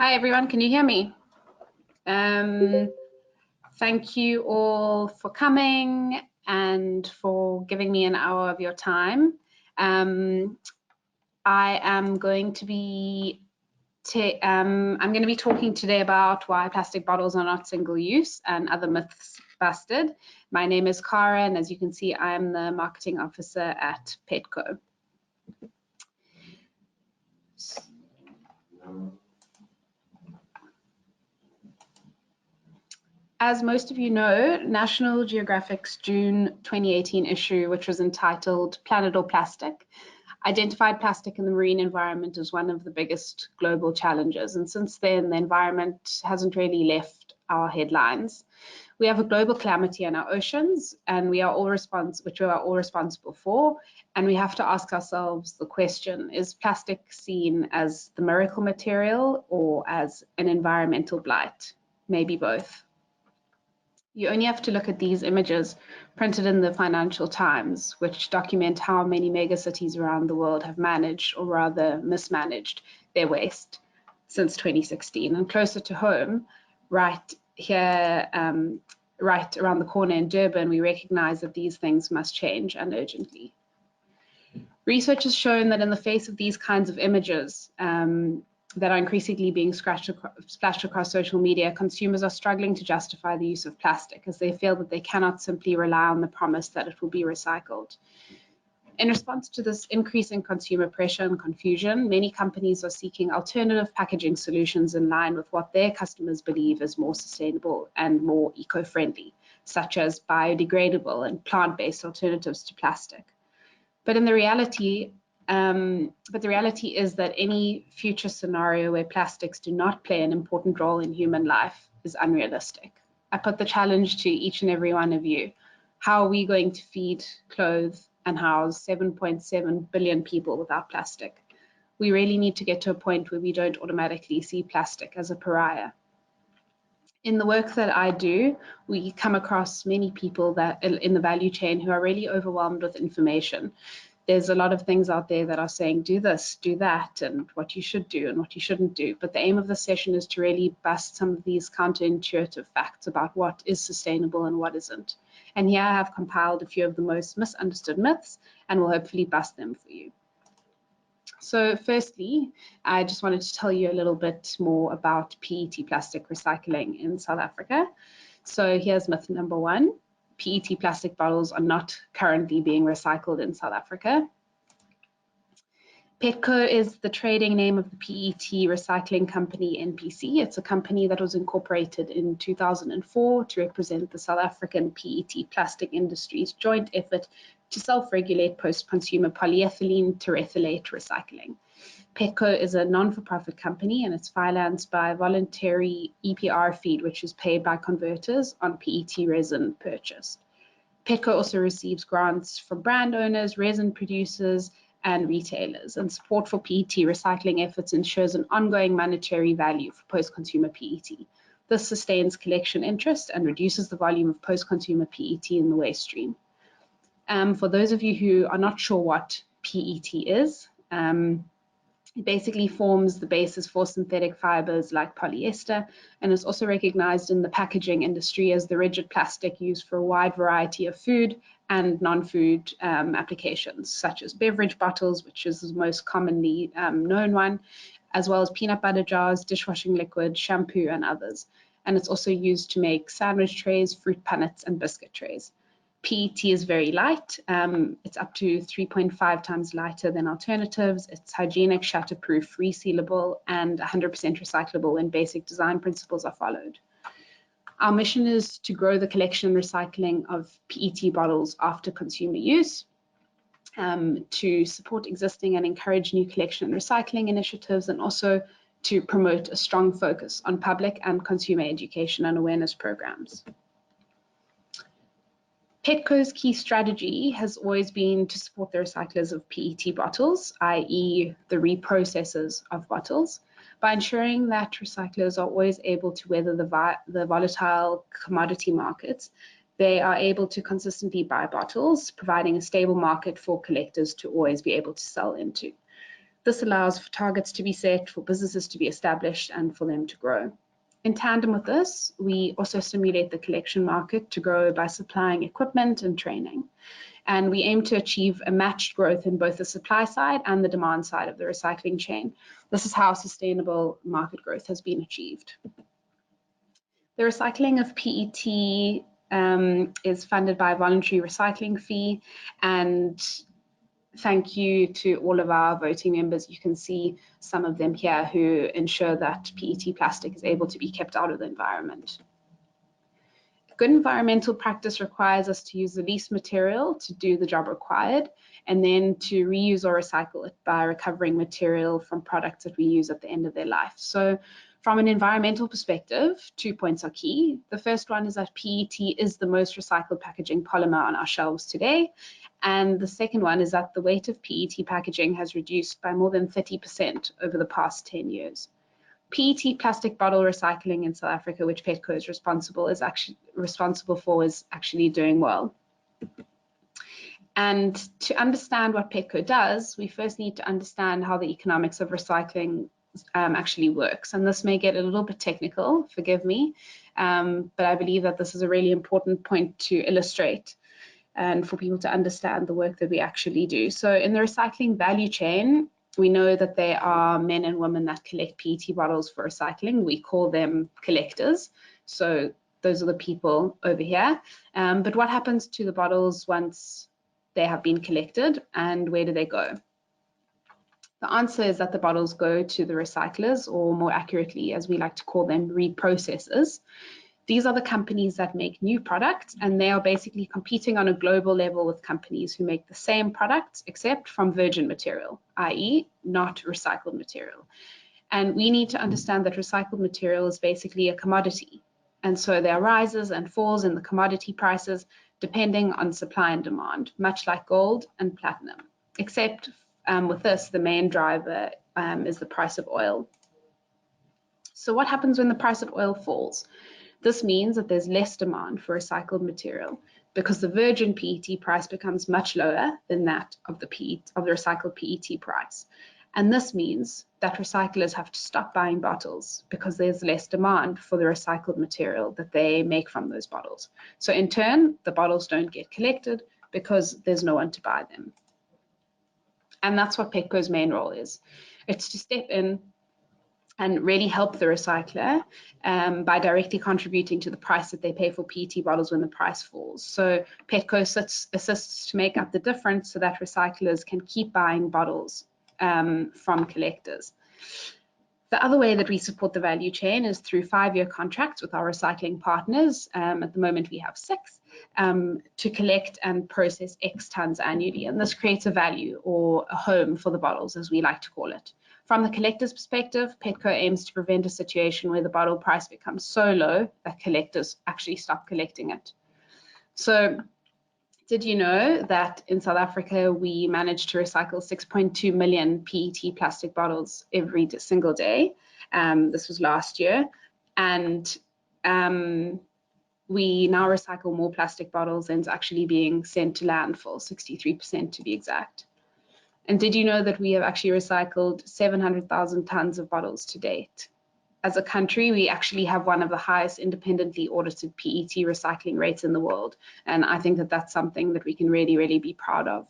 Hi everyone, can you hear me? Thank you all for coming and for giving me an hour of your time. I am going to be talking today about why plastic bottles are not single use and other myths busted. My name is Kara, and as you can see, I am the marketing officer at PETCO. As most of you know, National Geographic's June 2018 issue, which was entitled Planet or Plastic, identified plastic in the marine environment as one of the biggest global challenges. And since then, the environment hasn't really left our headlines. We have a global calamity in our oceans, and which we are all responsible for. And we have to ask ourselves the question, is plastic seen as the miracle material or as an environmental blight? Maybe both. You only have to look at these images printed in the Financial Times, which document how many megacities around the world have managed, or rather mismanaged, their waste since 2016. And closer to home, right here, right around the corner in Durban, we recognize that these things must change, and urgently. Research has shown that in the face of these kinds of images, that are increasingly being splashed across social media, consumers are struggling to justify the use of plastic, as they feel that they cannot simply rely on the promise that it will be recycled. In response to this increase in consumer pressure and confusion, many companies are seeking alternative packaging solutions in line with what their customers believe is more sustainable and more eco-friendly, such as biodegradable and plant-based alternatives to plastic. But the reality is that any future scenario where plastics do not play an important role in human life is unrealistic. I put the challenge to each and every one of you. How are we going to feed, clothe, and house 7.7 billion people without plastic? We really need to get to a point where we don't automatically see plastic as a pariah. In the work that I do, we come across many people that in the value chain who are really overwhelmed with information. There's a lot of things out there that are saying, do this, do that, and what you should do and what you shouldn't do. But the aim of the session is to really bust some of these counterintuitive facts about what is sustainable and what isn't. And here I have compiled a few of the most misunderstood myths, and will hopefully bust them for you. So firstly, I just wanted to tell you a little bit more about PET plastic recycling in South Africa. So here's myth number one. PET plastic bottles are not currently being recycled in South Africa. PETCO is the trading name of the PET recycling company NPC. It's a company that was incorporated in 2004 to represent the South African PET plastic industry's joint effort to self-regulate post-consumer polyethylene terephthalate recycling. PETCO is a non-for-profit company, and it's financed by a voluntary EPR feed, which is paid by converters on PET resin purchased. PETCO also receives grants from brand owners, resin producers, and retailers, and support for PET recycling efforts ensures an ongoing monetary value for post-consumer PET. This sustains collection interest and reduces the volume of post-consumer PET in the waste stream. For those of you who are not sure what PET is, it basically forms the basis for synthetic fibers like polyester, and is also recognized in the packaging industry as the rigid plastic used for a wide variety of food and non-food applications, such as beverage bottles, which is the most commonly known one, as well as peanut butter jars, dishwashing liquid, shampoo, and others. And it's also used to make sandwich trays, fruit punnets, and biscuit trays. PET is very light. It's up to 3.5 times lighter than alternatives. It's hygienic, shatterproof, resealable, and 100% recyclable when basic design principles are followed. Our mission is to grow the collection and recycling of PET bottles after consumer use, to support existing and encourage new collection and recycling initiatives, and also to promote a strong focus on public and consumer education and awareness programs. PETCO's key strategy has always been to support the recyclers of PET bottles, i.e. the reprocessors of bottles, by ensuring that recyclers are always able to weather the volatile commodity markets. They are able to consistently buy bottles, providing a stable market for collectors to always be able to sell into. This allows for targets to be set, for businesses to be established, and for them to grow. In tandem with this, we also stimulate the collection market to grow by supplying equipment and training. And we aim to achieve a matched growth in both the supply side and the demand side of the recycling chain. This is how sustainable market growth has been achieved. The recycling of PET is funded by a voluntary recycling fee, and thank you to all of our voting members. You can see some of them here who ensure that PET plastic is able to be kept out of the environment. Good environmental practice requires us to use the least material to do the job required, and then to reuse or recycle it by recovering material from products that we use at the end of their life. So from an environmental perspective, 2 points are key. The first one is that PET is the most recycled packaging polymer on our shelves today. And the second one is that the weight of PET packaging has reduced by more than 30% over the past 10 years. PET plastic bottle recycling in South Africa, which PETCO is responsible for, is actually doing well. And to understand what PETCO does, we first need to understand how the economics of recycling actually works. And this may get a little bit technical, forgive me, but I believe that this is a really important point to illustrate and for people to understand the work that we actually do. So in the recycling value chain, we know that there are men and women that collect PET bottles for recycling. We call them collectors. So those are the people over here. But what happens to the bottles once they have been collected, and where do they go? The answer is that the bottles go to the recyclers, or more accurately, as we like to call them, reprocessors. These are the companies that make new products, and they are basically competing on a global level with companies who make the same products except from virgin material, i.e. not recycled material. And we need to understand that recycled material is basically a commodity. And so there are rises and falls in the commodity prices depending on supply and demand, much like gold and platinum, except with this, the main driver is the price of oil. So what happens when the price of oil falls? This means that there's less demand for recycled material because the virgin PET price becomes much lower than that of the recycled PET price. And this means that recyclers have to stop buying bottles because there's less demand for the recycled material that they make from those bottles. So in turn, the bottles don't get collected because there's no one to buy them. And that's what PETCO's main role is. It's to step in and really help the recycler by directly contributing to the price that they pay for PET bottles when the price falls. So PETCO assists to make up the difference so that recyclers can keep buying bottles from collectors. The other way that we support the value chain is through 5-year contracts with our recycling partners. At the moment we have 6 to collect and process X tons annually, and this creates a value or a home for the bottles, as we like to call it. From the collector's perspective, PETCO aims to prevent a situation where the bottle price becomes so low that collectors actually stop collecting it. So did you know that in South Africa we manage to recycle 6.2 million PET plastic bottles every single day? This was last year, and we now recycle more plastic bottles than is actually being sent to landfill, 63% to be exact. And did you know that we have actually recycled 700,000 tons of bottles to date? As a country, we actually have one of the highest independently audited PET recycling rates in the world. And I think that that's something that we can really, really be proud of.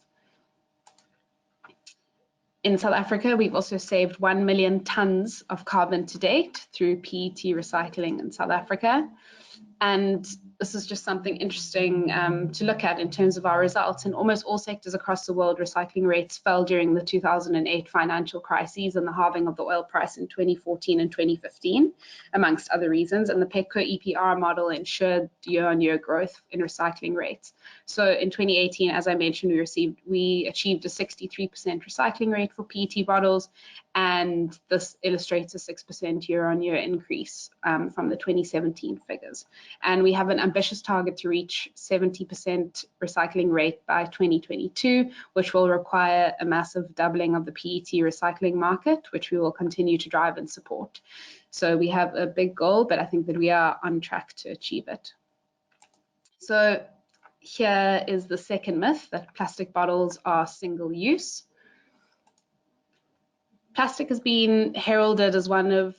In South Africa, we've also saved 1 million tons of carbon to date through PET recycling in South Africa. And this is just something interesting to look at in terms of our results. In almost all sectors across the world, recycling rates fell during the 2008 financial crises and the halving of the oil price in 2014 and 2015, amongst other reasons. And the PETCO EPR model ensured year-on-year growth in recycling rates. So in 2018, as I mentioned, we achieved a 63% recycling rate for PET bottles, and this illustrates a 6% year-on-year increase from the 2017 figures. And we have an ambitious target to reach 70% recycling rate by 2022, which will require a massive doubling of the PET recycling market, which we will continue to drive and support. So we have a big goal, but I think that we are on track to achieve it. So here is the second myth, that plastic bottles are single use. Plastic has been heralded as one of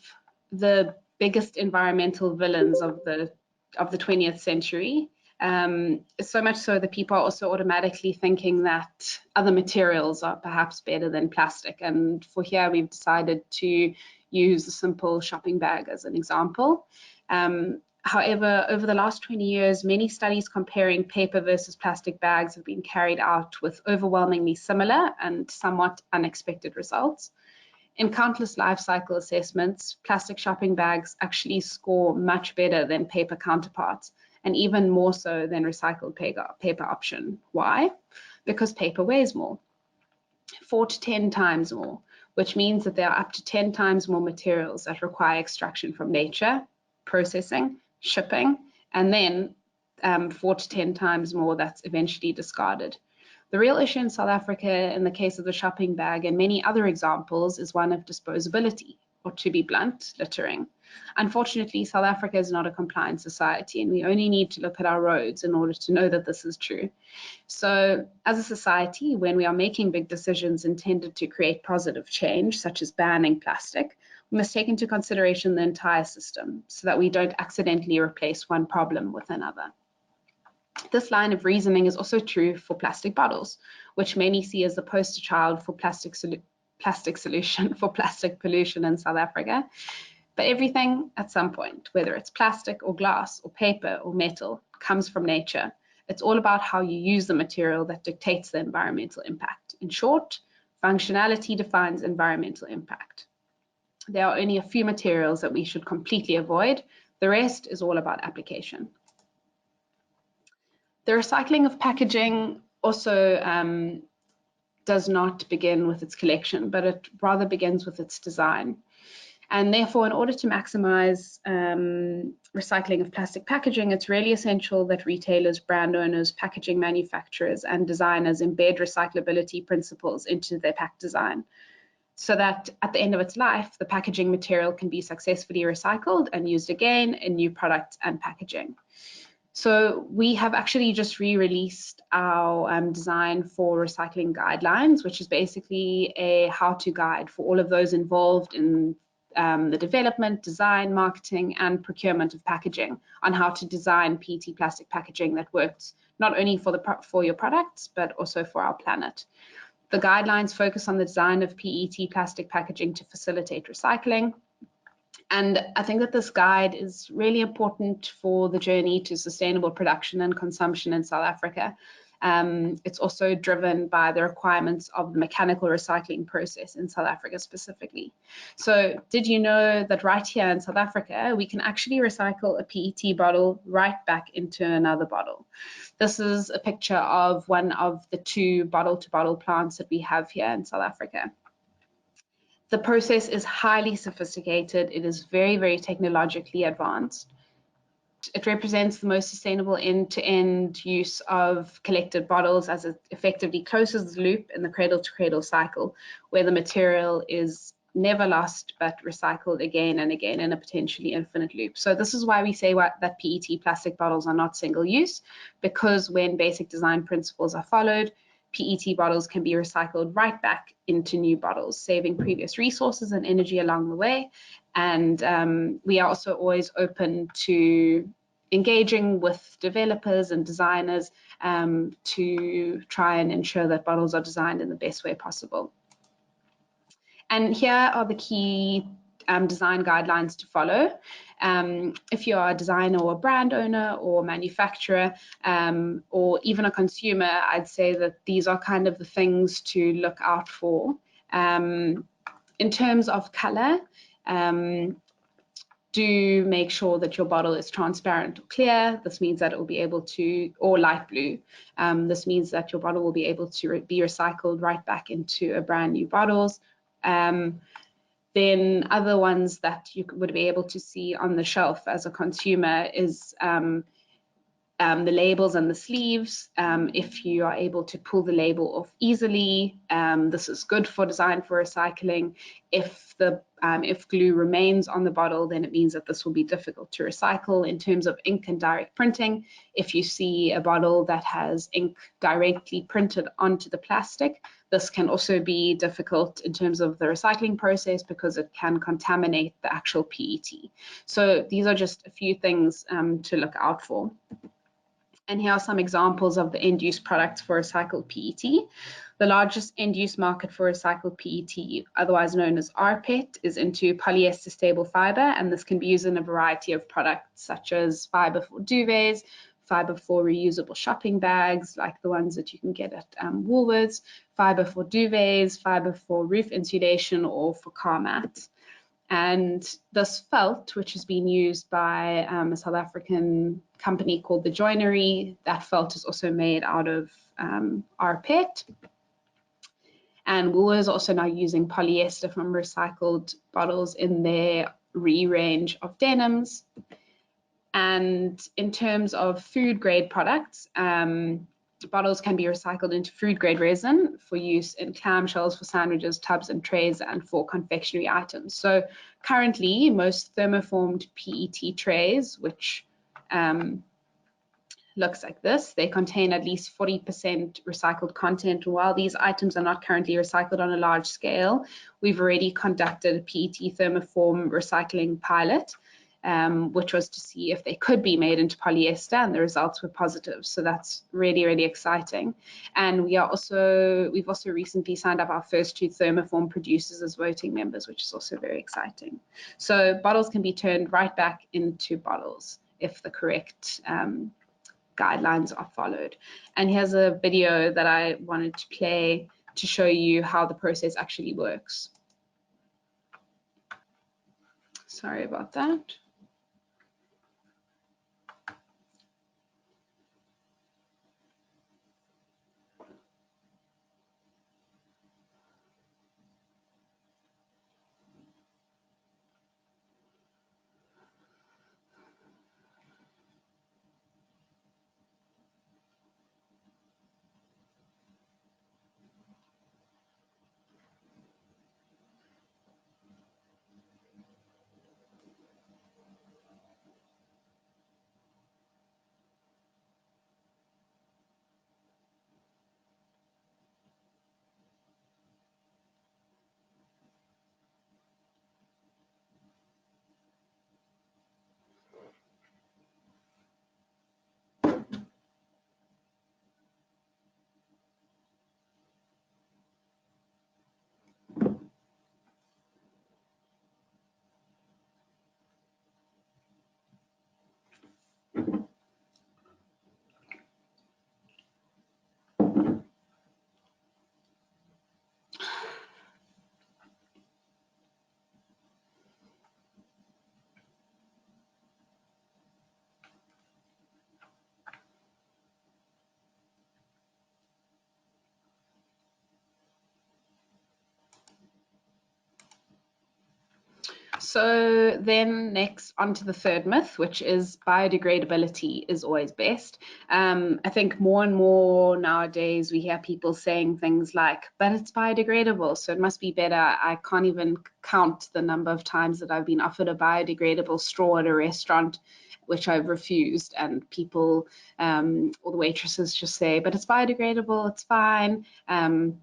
the biggest environmental villains of the 20th century. So much so that people are also automatically thinking that other materials are perhaps better than plastic. And for here, we've decided to use a simple shopping bag as an example. However, over the last 20 years, many studies comparing paper versus plastic bags have been carried out with overwhelmingly similar and somewhat unexpected results. In countless life cycle assessments, plastic shopping bags actually score much better than paper counterparts, and even more so than recycled paper option. Why? Because paper weighs more, 4 to 10 times more, which means that there are up to 10 times more materials that require extraction from nature, processing, shipping, and then 4 to 10 times more that's eventually discarded. The real issue in South Africa, in the case of the shopping bag and many other examples, is one of disposability, or to be blunt, littering. Unfortunately, South Africa is not a compliant society, and we only need to look at our roads in order to know that this is true. So, as a society, when we are making big decisions intended to create positive change, such as banning plastic, we must take into consideration the entire system so that we don't accidentally replace one problem with another. This line of reasoning is also true for plastic bottles, which many see as the poster child for plastic solution for plastic pollution in South Africa. But everything at some point, whether it's plastic or glass or paper or metal, comes from nature. It's all about how you use the material that dictates the environmental impact. In short, functionality defines environmental impact. There are only a few materials that we should completely avoid. The rest is all about application. The recycling of packaging also does not begin with its collection, but it rather begins with its design. And therefore, in order to maximize recycling of plastic packaging, it's really essential that retailers, brand owners, packaging manufacturers, and designers embed recyclability principles into their pack design, so that at the end of its life, the packaging material can be successfully recycled and used again in new products and packaging. So we have actually just re-released our design for recycling guidelines, which is basically a how-to guide for all of those involved in the development, design, marketing, and procurement of packaging on how to design PET plastic packaging that works not only for your products, but also for our planet. The guidelines focus on the design of PET plastic packaging to facilitate recycling. And I think that this guide is really important for the journey to sustainable production and consumption in South Africa. It's also driven by the requirements of the mechanical recycling process in South Africa specifically. So did you know that right here in South Africa, we can actually recycle a PET bottle right back into another bottle? This is a picture of one of the 2 bottle-to-bottle plants that we have here in South Africa. The process is highly sophisticated. It is very, very technologically advanced. It represents the most sustainable end-to-end use of collected bottles, as it effectively closes the loop in the cradle-to-cradle cycle, where the material is never lost but recycled again and again in a potentially infinite loop. So this is why we say that PET plastic bottles are not single-use, because when basic design principles are followed, PET bottles can be recycled right back into new bottles, saving previous resources and energy along the way. And we are also always open to engaging with developers and designers to try and ensure that bottles are designed in the best way possible. And here are the key design guidelines to follow. If you are a designer or a brand owner or manufacturer or even a consumer, I'd say that these are kind of the things to look out for. In terms of color, do make sure that your bottle is transparent or clear. This means that it will be able to, or light blue. This means that your bottle will be able to be recycled right back into a brand new bottles. Then other ones that you would be able to see on the shelf as a consumer is the labels and the sleeves. If you are able to pull the label off easily, this is good for design for recycling. If glue remains on the bottle, then it means that this will be difficult to recycle. In terms of ink and direct printing, if you see a bottle that has ink directly printed onto the plastic, this can also be difficult in terms of the recycling process because it can contaminate the actual PET. So these are just a few things to look out for. And here are some examples of the end-use products for recycled PET. The largest end-use market for recycled PET, otherwise known as rPET, is into polyester stable fiber, and this can be used in a variety of products such as fiber for duvets, fiber for reusable shopping bags like the ones that you can get at Woolworths, fiber for duvets, fiber for roof insulation, or for car mats. And this felt, which has been used by a South African company called The Joinery, that felt is also made out of rPET. And Woolworths is also now using polyester from recycled bottles in their range of denims. And in terms of food grade products, bottles can be recycled into food grade resin for use in clamshells, for sandwiches, tubs and trays, and for confectionery items. So currently most thermoformed PET trays, which looks like this, they contain at least 40% recycled content. While these items are not currently recycled on a large scale, we've already conducted a PET thermoform recycling pilot, which was to see if they could be made into polyester, and the results were positive. So that's really, really exciting. And we've also recently signed up our first 2 thermoform producers as voting members, which is also very exciting. So bottles can be turned right back into bottles if the correct guidelines are followed. And here's a video that I wanted to play to show you how the process actually works. Sorry about that. So then next onto the third myth, which is biodegradability is always best. I think more and more nowadays we hear people saying things like, but it's biodegradable, so it must be better. I can't even count the number of times that I've been offered a biodegradable straw at a restaurant, which I've refused, and people or the waitresses just say, but it's biodegradable, it's fine. And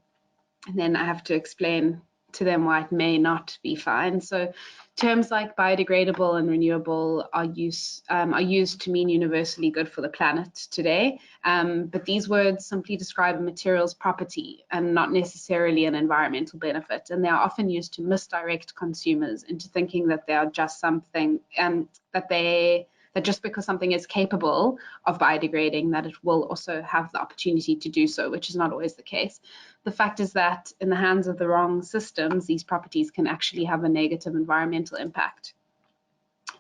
then I have to explain to them why it may not be fine. So terms like biodegradable and renewable are used to mean universally good for the planet today, but these words simply describe a material's property and not necessarily an environmental benefit, and they are often used to misdirect consumers into thinking that they are just something, that just because something is capable of biodegrading, that it will also have the opportunity to do so, which is not always the case. The fact is that in the hands of the wrong systems, these properties can actually have a negative environmental impact.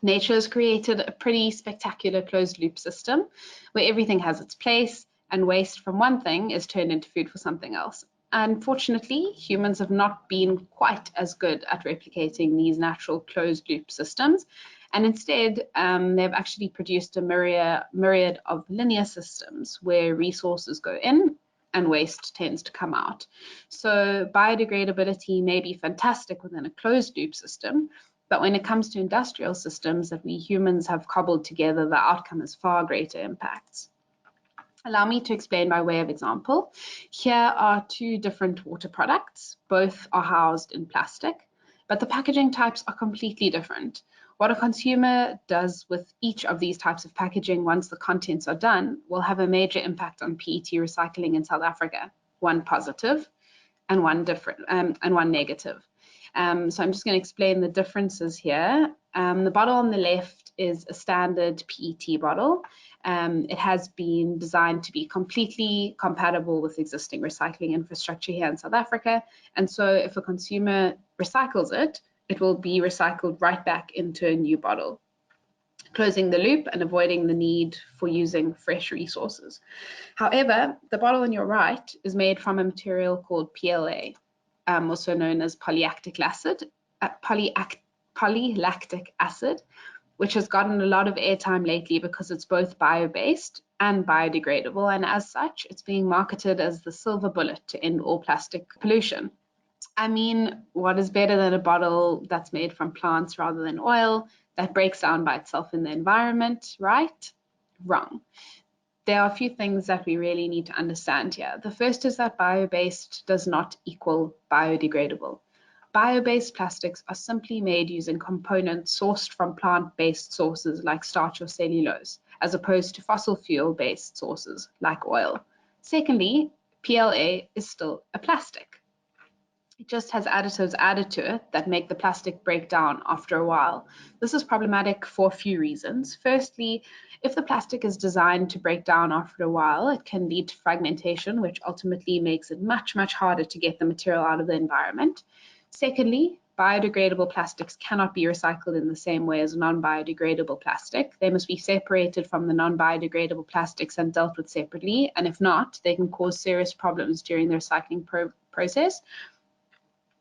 Nature has created a pretty spectacular closed loop system where everything has its place and waste from one thing is turned into food for something else. Unfortunately, humans have not been quite as good at replicating these natural closed loop systems, and instead they've actually produced a myriad of linear systems where resources go in and waste tends to come out. So biodegradability may be fantastic within a closed loop system, but when it comes to industrial systems that we humans have cobbled together, the outcome is far greater impacts. Allow me to explain by way of example. Here are two different water products. Both are housed in plastic, but the packaging types are completely different. What a consumer does with each of these types of packaging once the contents are done will have a major impact on PET recycling in South Africa, one positive and one negative. So I'm just going to explain the differences here. The bottle on the left is a standard PET bottle. It has been designed to be completely compatible with existing recycling infrastructure here in South Africa. And so if a consumer recycles it, it will be recycled right back into a new bottle, closing the loop and avoiding the need for using fresh resources. However, the bottle on your right is made from a material called PLA, also known as polylactic acid, which has gotten a lot of airtime lately because it's both bio-based and biodegradable, and as such, it's being marketed as the silver bullet to end all plastic pollution. I mean, what is better than a bottle that's made from plants rather than oil, that breaks down by itself in the environment, right? Wrong. There are a few things that we really need to understand here. The first is that bio-based does not equal biodegradable. Bio-based plastics are simply made using components sourced from plant-based sources like starch or cellulose, as opposed to fossil fuel-based sources like oil. Secondly, PLA is still a plastic. It just has additives added to it that make the plastic break down after a while. This is problematic for a few reasons. Firstly, if the plastic is designed to break down after a while, it can lead to fragmentation, which ultimately makes it much, much harder to get the material out of the environment. Secondly, biodegradable plastics cannot be recycled in the same way as non-biodegradable plastic. They must be separated from the non-biodegradable plastics and dealt with separately, and if not, they can cause serious problems during the recycling process.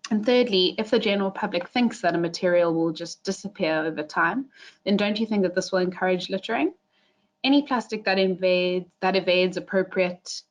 And thirdly, if the general public thinks that a material will just disappear over time, then don't you think that this will encourage littering? Any plastic that evades appropriate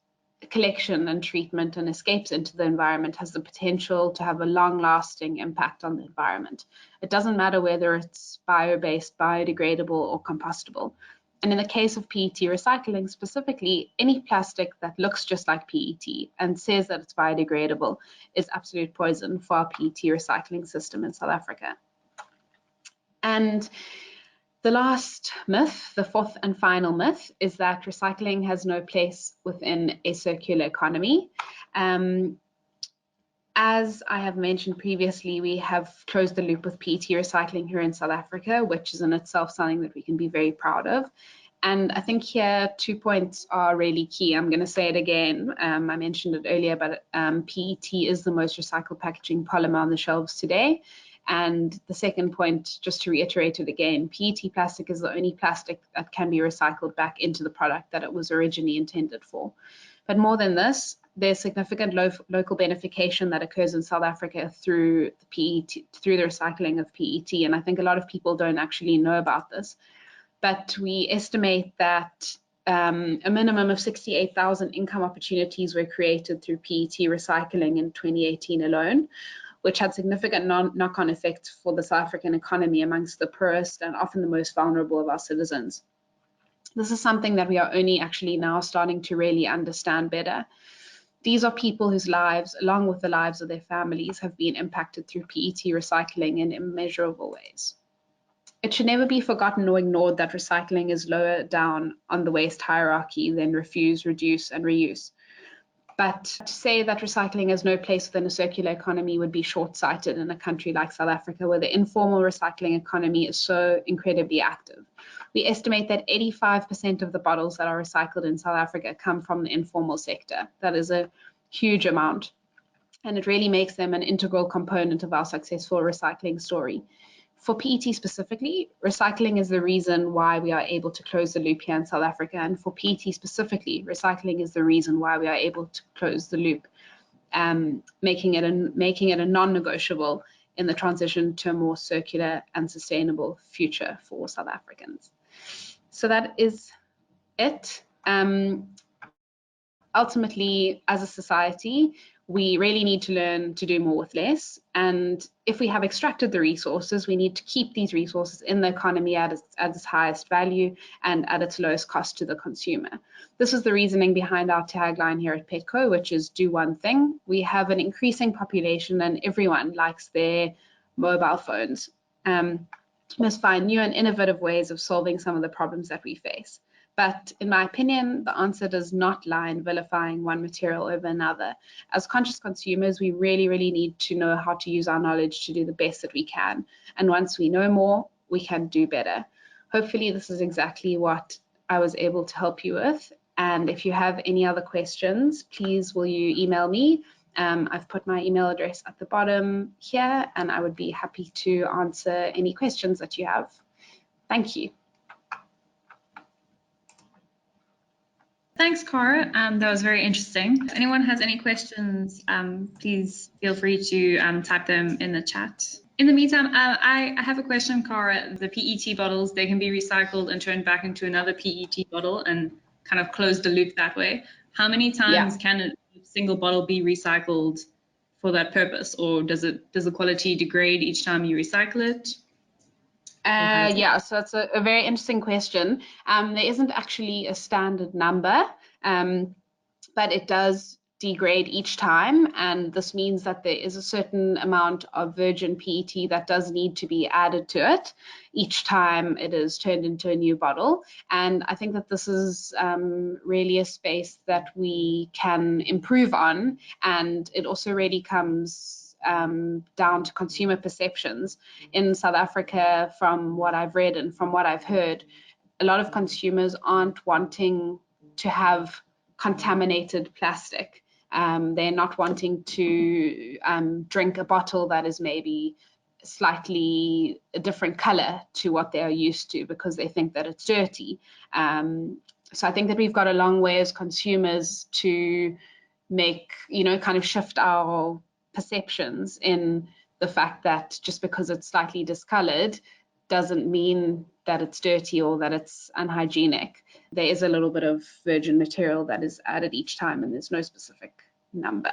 collection and treatment and escapes into the environment has the potential to have a long-lasting impact on the environment. It doesn't matter whether it's bio-based, biodegradable, or compostable. And in the case of PET recycling specifically, any plastic that looks just like PET and says that it's biodegradable is absolute poison for our PET recycling system in South Africa. And the last myth, the fourth and final myth, is that recycling has no place within a circular economy. As I have mentioned previously, we have closed the loop with PET recycling here in South Africa, which is in itself something that we can be very proud of. And I think here 2 points are really key. I'm going to say it again. I mentioned it earlier, but PET is the most recycled packaging polymer on the shelves today. And the second point, just to reiterate it again, PET plastic is the only plastic that can be recycled back into the product that it was originally intended for. But more than this, there's significant local benefication that occurs in South Africa through the recycling of PET. And I think a lot of people don't actually know about this. But we estimate that a minimum of 68,000 income opportunities were created through PET recycling in 2018 alone, which had significant knock-on effects for the South African economy amongst the poorest and often the most vulnerable of our citizens. This is something that we are only actually now starting to really understand better. These are people whose lives, along with the lives of their families, have been impacted through PET recycling in immeasurable ways. It should never be forgotten or ignored that recycling is lower down on the waste hierarchy than refuse, reduce, and reuse. But to say that recycling has no place within a circular economy would be short-sighted in a country like South Africa, where the informal recycling economy is so incredibly active. We estimate that 85% of the bottles that are recycled in South Africa come from the informal sector. That is a huge amount, and it really makes them an integral component of our successful recycling story. For PET specifically, recycling is the reason why we are able to close the loop here in South Africa. And for PET specifically, recycling is the reason why we are able to close the loop, making it a non-negotiable in the transition to a more circular and sustainable future for South Africans. So that is it. Ultimately, as a society, we really need to learn to do more with less. And if we have extracted the resources, we need to keep these resources in the economy at its highest value and at its lowest cost to the consumer. This is the reasoning behind our tagline here at PETCO, which is do one thing. We have an increasing population and everyone likes their mobile phones. Must find new and innovative ways of solving some of the problems that we face. But in my opinion, the answer does not lie in vilifying one material over another. As conscious consumers, we really, really need to know how to use our knowledge to do the best that we can. And once we know more, we can do better. Hopefully, this is exactly what I was able to help you with. And if you have any other questions, please will you email me? I've put my email address at the bottom here, and I would be happy to answer any questions that you have. Thank you. Thanks, Kara. That was very interesting. If anyone has any questions, please feel free to type them in the chat. In the meantime, I have a question, Kara. The PET bottles, they can be recycled and turned back into another PET bottle and kind of close the loop that way. How many times can a single bottle be recycled for that purpose, or does the quality degrade each time you recycle it? Yeah, so that's a very interesting question. There isn't actually a standard number, but it does degrade each time, and this means that there is a certain amount of virgin PET that does need to be added to it each time it is turned into a new bottle. And I think that this is really a space that we can improve on, and it also really comes down to consumer perceptions. In South Africa, from what I've read and from what I've heard, a lot of consumers aren't wanting to have contaminated plastic. They're not wanting to drink a bottle that is maybe slightly a different color to what they are used to because they think that it's dirty. So I think that we've got a long way as consumers to make, kind of shift our perceptions in the fact that just because it's slightly discolored doesn't mean that it's dirty or that it's unhygienic. There is a little bit of virgin material that is added each time, and there's no specific number.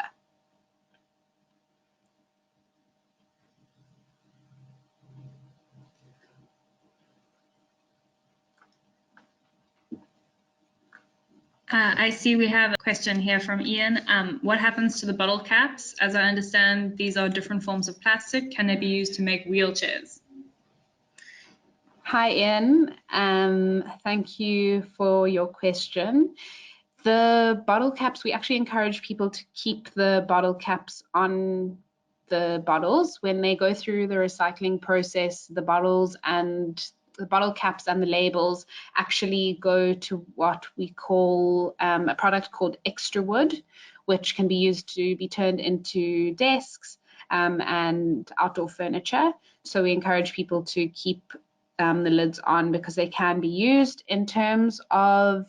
I see we have a question here from Ian. What happens to the bottle caps? As I understand, these are different forms of plastic. Can they be used to make wheelchairs? Hi, Ian. Thank you for your question. The bottle caps, we actually encourage people to keep the bottle caps on the bottles. When they go through the recycling process, the bottle caps and the labels actually go to what we call a product called extra wood, which can be used to be turned into desks and outdoor furniture. So we encourage people to keep the lids on because they can be used. In terms of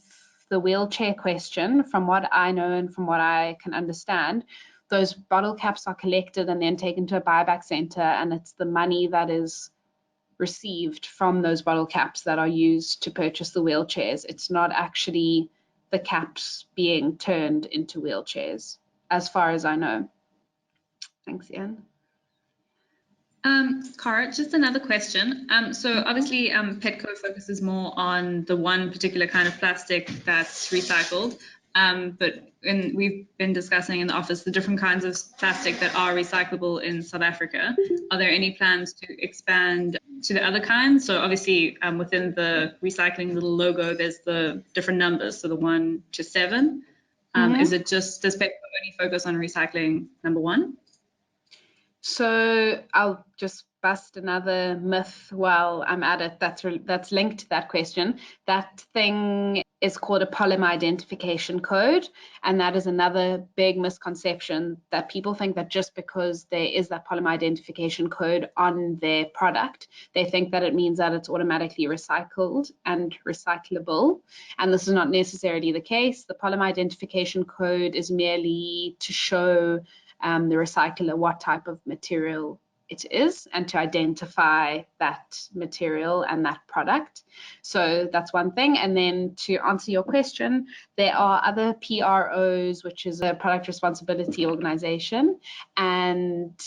the wheelchair question, from what I know and from what I can understand, those bottle caps are collected and then taken to a buyback center, and it's the money that is received from those bottle caps that are used to purchase the wheelchairs. It's not actually the caps being turned into wheelchairs, as far as I know. Thanks, Ian. Kara, just another question. So obviously PETCO focuses more on the one particular kind of plastic that's recycled, but we've been discussing in the office the different kinds of plastic that are recyclable in South Africa. Are there any plans to expand to the other kinds? So obviously within the recycling little logo, there's the different numbers, so the 1 to 7. Is it just, does PETCO only focus on recycling number 1? So I'll just bust another myth while I'm at it that's linked to that question. That thing is called a polymer identification code, and that is another big misconception, that people think that just because there is that polymer identification code on their product, they think that it means that it's automatically recycled and recyclable, and this is not necessarily the case. The polymer identification code is merely to show the recycler what type of material it is and to identify that material and that product. So that's one thing. And then to answer your question, there are other PROs, which is a product responsibility organization, and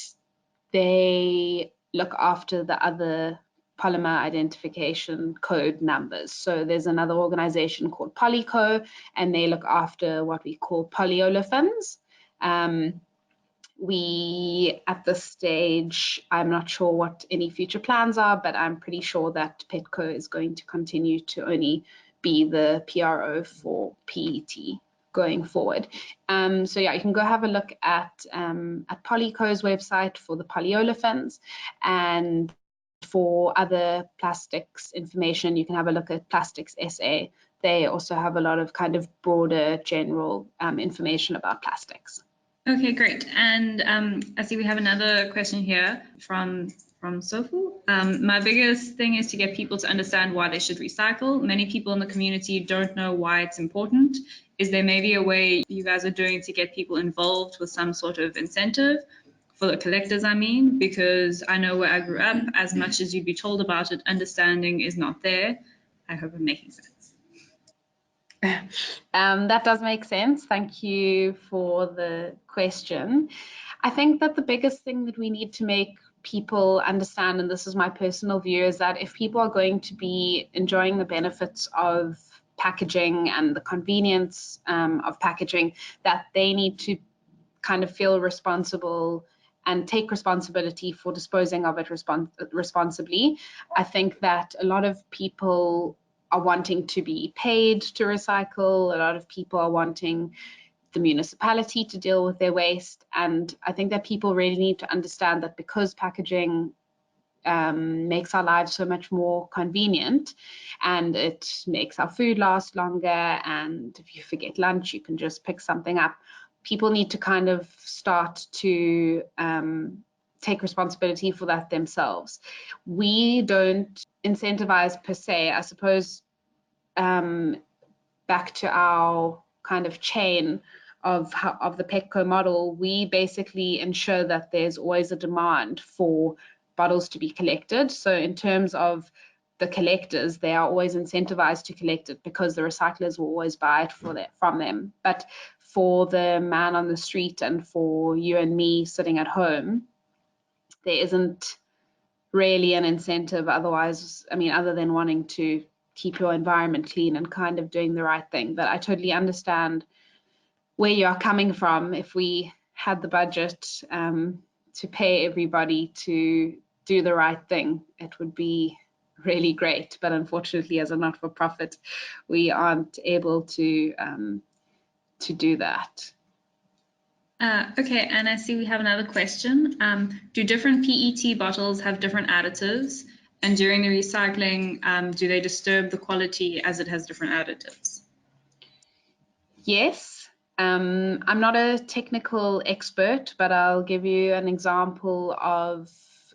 they look after the other polymer identification code numbers. So there's another organization called POLYCO, and they look after what we call polyolefins. We, at this stage, I'm not sure what any future plans are, but I'm pretty sure that PETCO is going to continue to only be the PRO for PET going forward. So yeah, you can go have a look at POLYCO's website for the polyolefins, and for other plastics information, you can have a look at Plastics SA. They also have a lot of kind of broader general information about plastics. Okay, great. And I see we have another question here from Sofu. My biggest thing is to get people to understand why they should recycle. Many people in the community don't know why it's important. Is there maybe a way you guys are doing to get people involved with some sort of incentive for the collectors, I mean? Because I know where I grew up, as much as you'd be told about it, understanding is not there. I hope I'm making sense. That does make sense. Thank you for the question. I think that the biggest thing that we need to make people understand, and this is my personal view, is that if people are going to be enjoying the benefits of packaging and the convenience of packaging, that they need to kind of feel responsible and take responsibility for disposing of it responsibly. I think that a lot of people are wanting to be paid to recycle. A lot of people are wanting the municipality to deal with their waste. And I think that people really need to understand that because packaging makes our lives so much more convenient, and it makes our food last longer, and if you forget lunch, you can just pick something up. People need to kind of start to take responsibility for that themselves. We don't incentivize per se, I suppose. Back to our kind of chain of the PETCO model, we basically ensure that there's always a demand for bottles to be collected. So in terms of the collectors, they are always incentivized to collect it because the recyclers will always buy it from them. But for the man on the street and for you and me sitting at home, there isn't really an incentive otherwise, I mean, other than wanting to keep your environment clean and kind of doing the right thing. But I totally understand where you are coming from. If we had the budget to pay everybody to do the right thing, it would be really great. But unfortunately, as a not-for-profit, we aren't able to do that. Okay, and I see we have another question. Do different PET bottles have different additives? And during the recycling, do they disturb the quality as it has different additives? Yes. I'm not a technical expert, but I'll give you an example of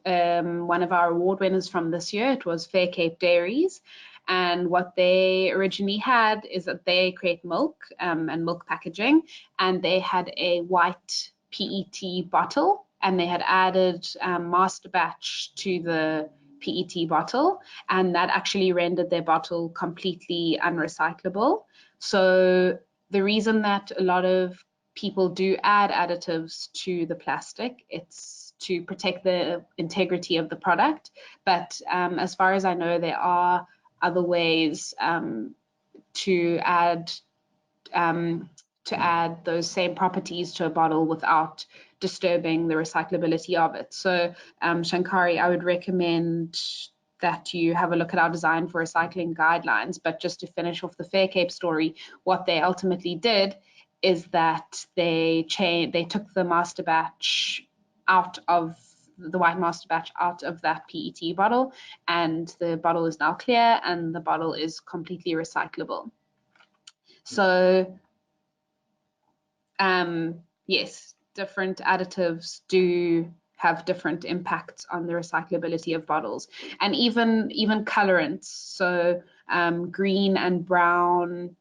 one of our award winners from this year. It was Fair Cape Dairies. And what they originally had is that they create milk and milk packaging, and they had a white PET bottle, and they had added master batch to the PET bottle, and that actually rendered their bottle completely unrecyclable. So the reason that a lot of people do add additives to the plastic, it's to protect the integrity of the product. But as far as I know, there are other ways to add those same properties to a bottle without disturbing the recyclability of it. So Shankari, I would recommend that you have a look at our design for recycling guidelines. But just to finish off the Fair Cape story, what they ultimately did is that they took the master batch out of the white master batch out of that PET bottle, and the bottle is now clear and the bottle is completely recyclable. So yes, different additives do have different impacts on the recyclability of bottles, and even colorants. So green and brown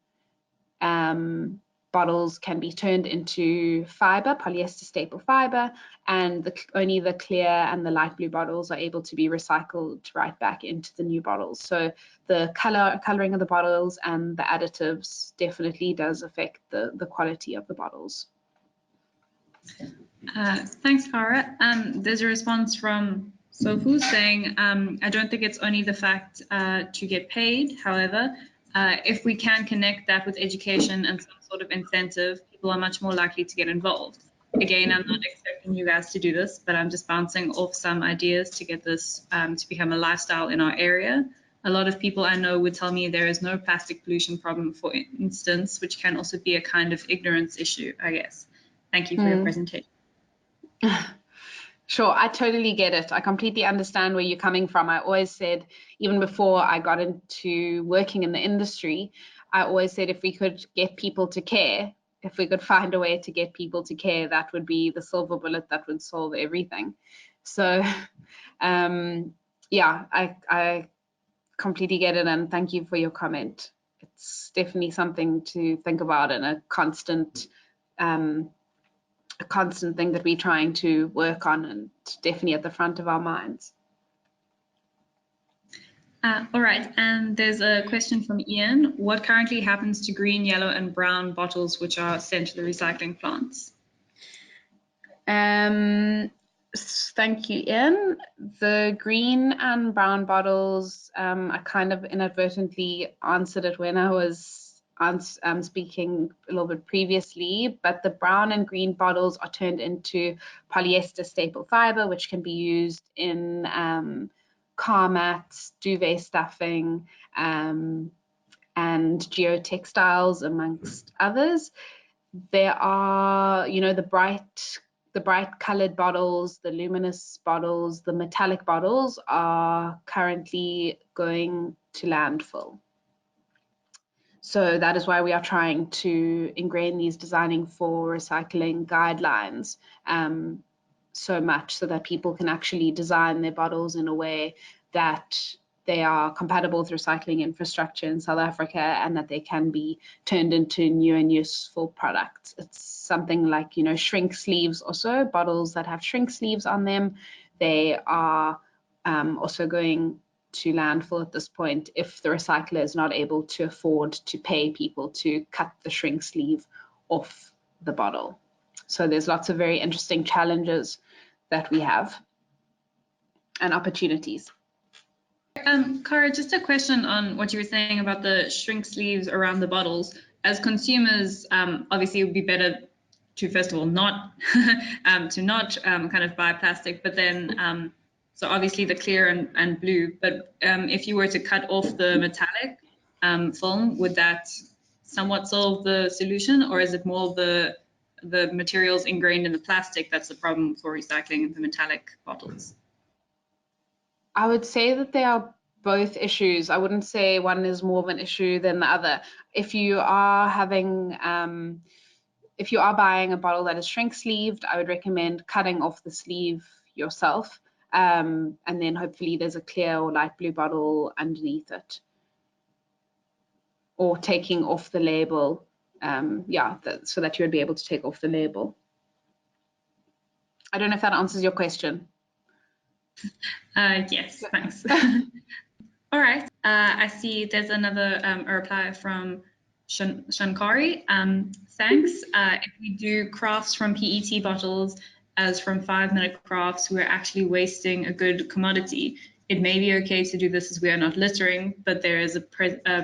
bottles can be turned into fiber, polyester staple fiber, and only the clear and the light blue bottles are able to be recycled right back into the new bottles. So the coloring of the bottles and the additives definitely does affect the quality of the bottles. Thanks, Kara. There's a response from Sofu saying, I don't think it's only the fact to get paid. However, if we can connect that with education and some sort of incentive, people are much more likely to get involved. Again, I'm not expecting you guys to do this, but I'm just bouncing off some ideas to get this to become a lifestyle in our area. A lot of people I know would tell me there is no plastic pollution problem, for instance, which can also be a kind of ignorance issue, I guess. Thank you for your presentation. Sure, I totally get it. I completely understand where you're coming from. I always said, even before I got into working in the industry, I always said if we could get people to care, if we could find a way to get people to care, that would be the silver bullet that would solve everything. So, yeah, I completely get it, and thank you for your comment. It's definitely something to think about and a constant thing that we're trying to work on, and definitely at the front of our minds. All right, and there's a question from Ian. What currently happens to green, yellow, and brown bottles which are sent to the recycling plants? Thank you, Ian. The green and brown bottles, I kind of inadvertently answered it when I was speaking a little bit previously, but the brown and green bottles are turned into polyester staple fiber, which can be used in car mats, duvet stuffing, and geotextiles, amongst others. There are, you know, the bright colored bottles, the luminous bottles, the metallic bottles are currently going to landfill. So that is why we are trying to ingrain these designing for recycling guidelines so much, so that people can actually design their bottles in a way that they are compatible with recycling infrastructure in South Africa, and that they can be turned into new and useful products. It's something like, you know, shrink sleeves also, bottles that have shrink sleeves on them. They are also going to landfill at this point if the recycler is not able to afford to pay people to cut the shrink sleeve off the bottle. So there's lots of very interesting challenges that we have and opportunities. Kara, just a question on what you were saying about the shrink sleeves around the bottles. As consumers, obviously it would be better to, first of all, not kind of buy plastic, but then so obviously the clear and blue, but if you were to cut off the metallic film, would that somewhat solve the solution, or is it more the materials ingrained in the plastic that's the problem for recycling the metallic bottles? I would say that they are both issues. I wouldn't say one is more of an issue than the other. If you are having, if you are buying a bottle that is shrink sleeved, I would recommend cutting off the sleeve yourself, and then hopefully there's a clear or light blue bottle underneath it, or taking off the label. Yeah, so that you would be able to take off the label. I don't know if that answers your question. Yes, thanks. All right, I see there's another a reply from Shankari. Thanks. If we do crafts from PET bottles as from 5-minute crafts, we're actually wasting a good commodity. It may be okay to do this as we are not littering, but there is a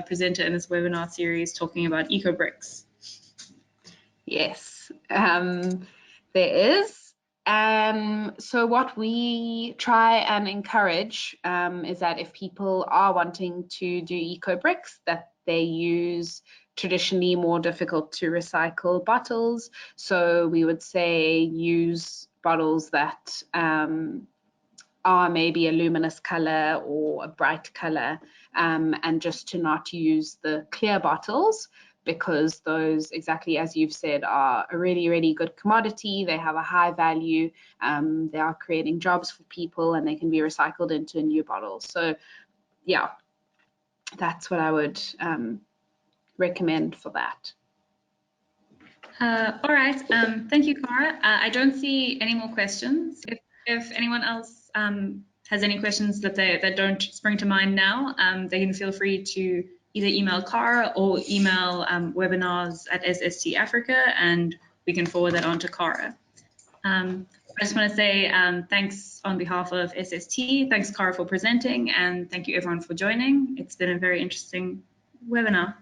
presenter in this webinar series talking about EcoBricks. Yes, there is. So what we try and encourage is that if people are wanting to do EcoBricks, that they use traditionally more difficult to recycle bottles. So we would say use bottles that are maybe a luminous color or a bright color, and just to not use the clear bottles, because those, exactly as you've said, are a really, really good commodity. They have a high value. They are creating jobs for people, and they can be recycled into a new bottle. So yeah, that's what I would recommend for that. All right. Thank you, Kara. I don't see any more questions. If anyone else has any questions that don't spring to mind now, they can feel free to either email Kara or email webinars at SST Africa, and we can forward that on to Kara. I just want to say thanks on behalf of SST. Thanks, Kara, for presenting, and thank you everyone for joining. It's been a very interesting webinar.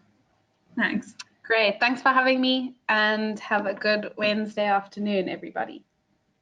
Thanks. Great. Thanks for having me, and have a good Wednesday afternoon, everybody.